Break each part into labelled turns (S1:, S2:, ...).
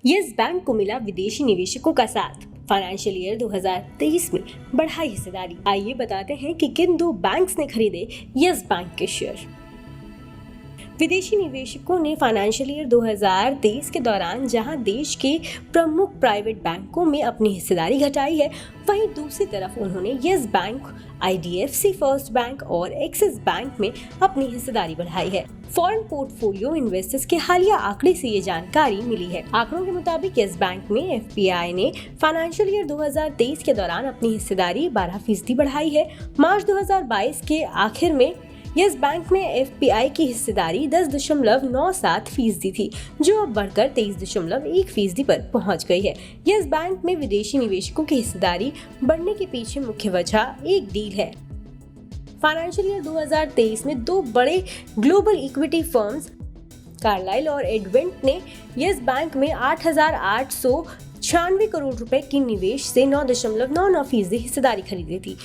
S1: Yes bank को मिला विदेशी निवेशकों का साथ। फाइनेंशियल ईयर 2023 में बढ़ाई हिस्सेदारी। आइए बताते हैं कि किन दो बैंक्स ने खरीदे यस बैंक के शेयर। विदेशी निवेशकों ने फाइनेंशियल ईयर 2023 के दौरान जहां देश के प्रमुख प्राइवेट बैंकों में अपनी हिस्सेदारी घटाई है, वहीं दूसरी तरफ उन्होंने yes bank, IDFC first bank और एक्सिस बैंक में अपनी हिस्सेदारी बढ़ाई है। फॉरेन पोर्टफोलियो इन्वेस्टर्स के हालिया आंकड़े से ये जानकारी मिली है। आंकड़ों के मुताबिक यस बैंक में FPI ने फाइनेंशियल ईयर 2023 के दौरान अपनी हिस्सेदारी 12% बढ़ाई है। मार्च 2022 के आखिर में यस बैंक में FPI की हिस्सेदारी 10.97% थी, जो अब बढ़कर 23.1% पर पहुंच गई है। यस बैंक में विदेशी निवेशकों की हिस्सेदारी बढ़ने के पीछे मुख्य वजह एक डील है। फाइनेंशियल ईयर 2023 में दो बड़े ग्लोबल इक्विटी फर्म्स कार्लाइल और एडवेंट ने यस बैंक में 8,896 करोड़ रुपए की निवेश से 9.99% हिस्सेदारी खरीदी थी।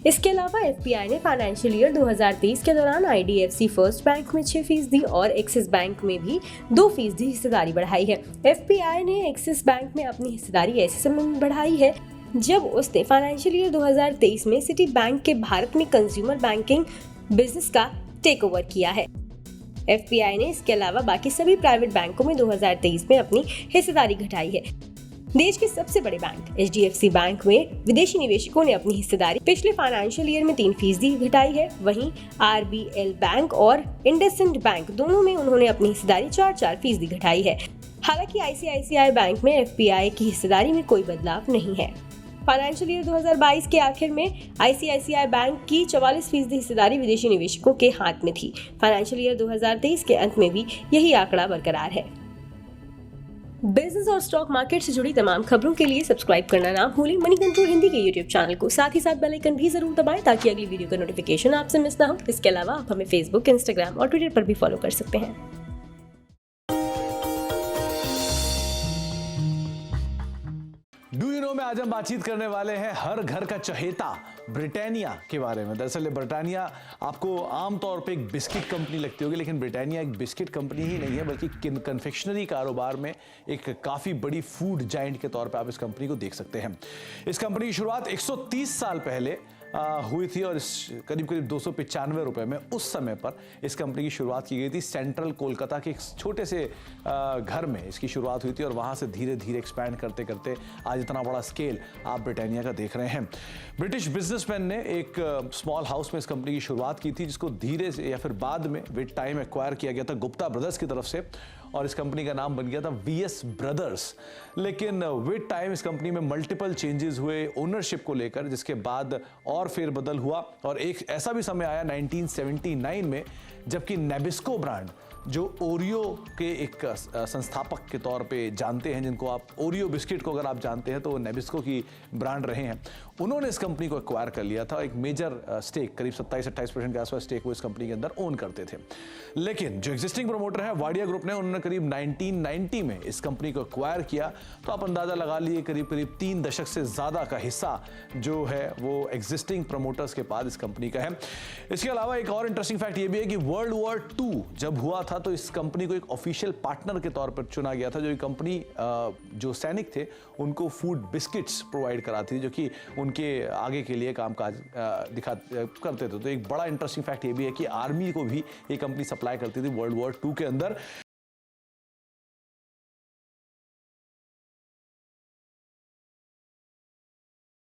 S1: इसके अलावा FPI ने फाइनेंशियल ईयर 2023 के दौरान IDFC फर्स्ट बैंक में 6% और एक्सिस बैंक में भी 2% हिस्सेदारी बढ़ाई है। FPI ने एक्सिस बैंक में अपनी हिस्सेदारी ऐसे समय में बढ़ाई है जब उसने फाइनेंशियल ईयर 2023 में सिटी बैंक के भारत में कंज्यूमर बैंकिंग बिजनेस का टेक ओवर किया है। FPI ने इसके अलावा बाकी सभी प्राइवेट बैंकों में 2023 में अपनी हिस्सेदारी घटाई है। देश के सबसे बड़े बैंक HDFC बैंक में विदेशी निवेशकों ने अपनी हिस्सेदारी पिछले फाइनेंशियल ईयर में 3% घटाई है। वहीं RBL बैंक और इंडसइंड बैंक दोनों में उन्होंने अपनी हिस्सेदारी 4% घटाई है। हालांकि ICICI बैंक में FPI की हिस्सेदारी में कोई बदलाव नहीं है। फाइनेंशियल ईयर 2022 के आखिर में ICICI बैंक की 44% हिस्सेदारी विदेशी निवेशकों के हाथ में थी। फाइनेंशियल ईयर 2023 के अंत में भी यही आंकड़ा बरकरार है। बिजनेस और स्टॉक मार्केट से जुड़ी तमाम खबरों के लिए सब्सक्राइब करना ना भूलें मनी कंट्रोल हिंदी के YouTube चैनल को। साथ ही साथ बेल आइकन भी जरूर दबाएं ताकि अगली वीडियो का नोटिफिकेशन आपसे मिस ना हो। इसके अलावा आप हमें Facebook, Instagram और Twitter पर भी फॉलो कर सकते हैं।
S2: डू यू नो में आज हम बातचीत करने वाले हैं हर घर का चहेता ब्रिटानिया के बारे में। दरअसल ब्रिटानिया आपको आमतौर पे एक बिस्किट कंपनी लगती होगी, लेकिन ब्रिटानिया एक बिस्किट कंपनी ही नहीं है, बल्कि कन्फेक्शनरी कारोबार में एक काफ़ी बड़ी फूड जाइंट के तौर पे आप इस कंपनी को देख सकते हैं। इस कंपनी की शुरुआत 130 साल पहले हुई थी और करीब 295 रुपए में उस समय पर इस कंपनी की शुरुआत की गई थी। सेंट्रल कोलकाता के एक छोटे से घर में इसकी शुरुआत हुई थी और वहाँ से धीरे धीरे एक्सपैंड करते करते आज इतना बड़ा स्केल आप ब्रिटानिया का देख रहे हैं। ब्रिटिश बिजनेसमैन ने एक स्मॉल हाउस में इस कंपनी की शुरुआत की थी, जिसको धीरे से या फिर बाद में विद टाइम एक्वायर किया गया था गुप्ता ब्रदर्स की तरफ से और इस कंपनी का नाम बन गया था VS ब्रदर्स। लेकिन विद टाइम इस कंपनी में मल्टीपल चेंजेस हुए ओनरशिप को लेकर, जिसके बाद और फेरबदल हुआ और एक ऐसा भी समय आया 1979 में जबकि नेबिस्को ब्रांड, जो ओरियो के एक संस्थापक के तौर पे जानते हैं, जिनको आप ओरियो बिस्किट को अगर आप जानते हैं तो वो नेबिस्को की ब्रांड रहे हैं, उन्होंने इस कंपनी को एक्वायर कर लिया था। एक मेजर स्टेक करीब 27-28% के आसपास स्टेक वो इस कंपनी के अंदर ओन करते थे। लेकिन जो एग्जिस्टिंग प्रमोटर है वाडिया ग्रुप ने, उन्होंने करीब 1990 में इस कंपनी को एक्वायर किया। तो आप अंदाजा लगा लिए करीब 3 दशक से ज़्यादा का हिस्सा जो है वो एग्जिस्टिंग प्रमोटर्स के पास इस कंपनी का है। इसके अलावा एक और इंटरेस्टिंग फैक्ट ये भी है कि वर्ल्ड वॉर 2 जब हुआ था तो इस कंपनी को एक ऑफिशियल पार्टनर के तौर पर चुना गया था। जो कंपनी जो सैनिक थे उनको फूड बिस्किट्स प्रोवाइड कराती थी, जो कि उनके आगे के लिए कामकाज करते थे। तो एक बड़ा इंटरेस्टिंग फैक्ट ये भी है कि आर्मी को भी ये कंपनी सप्लाई करती थी वर्ल्ड वॉर 2 के अंदर।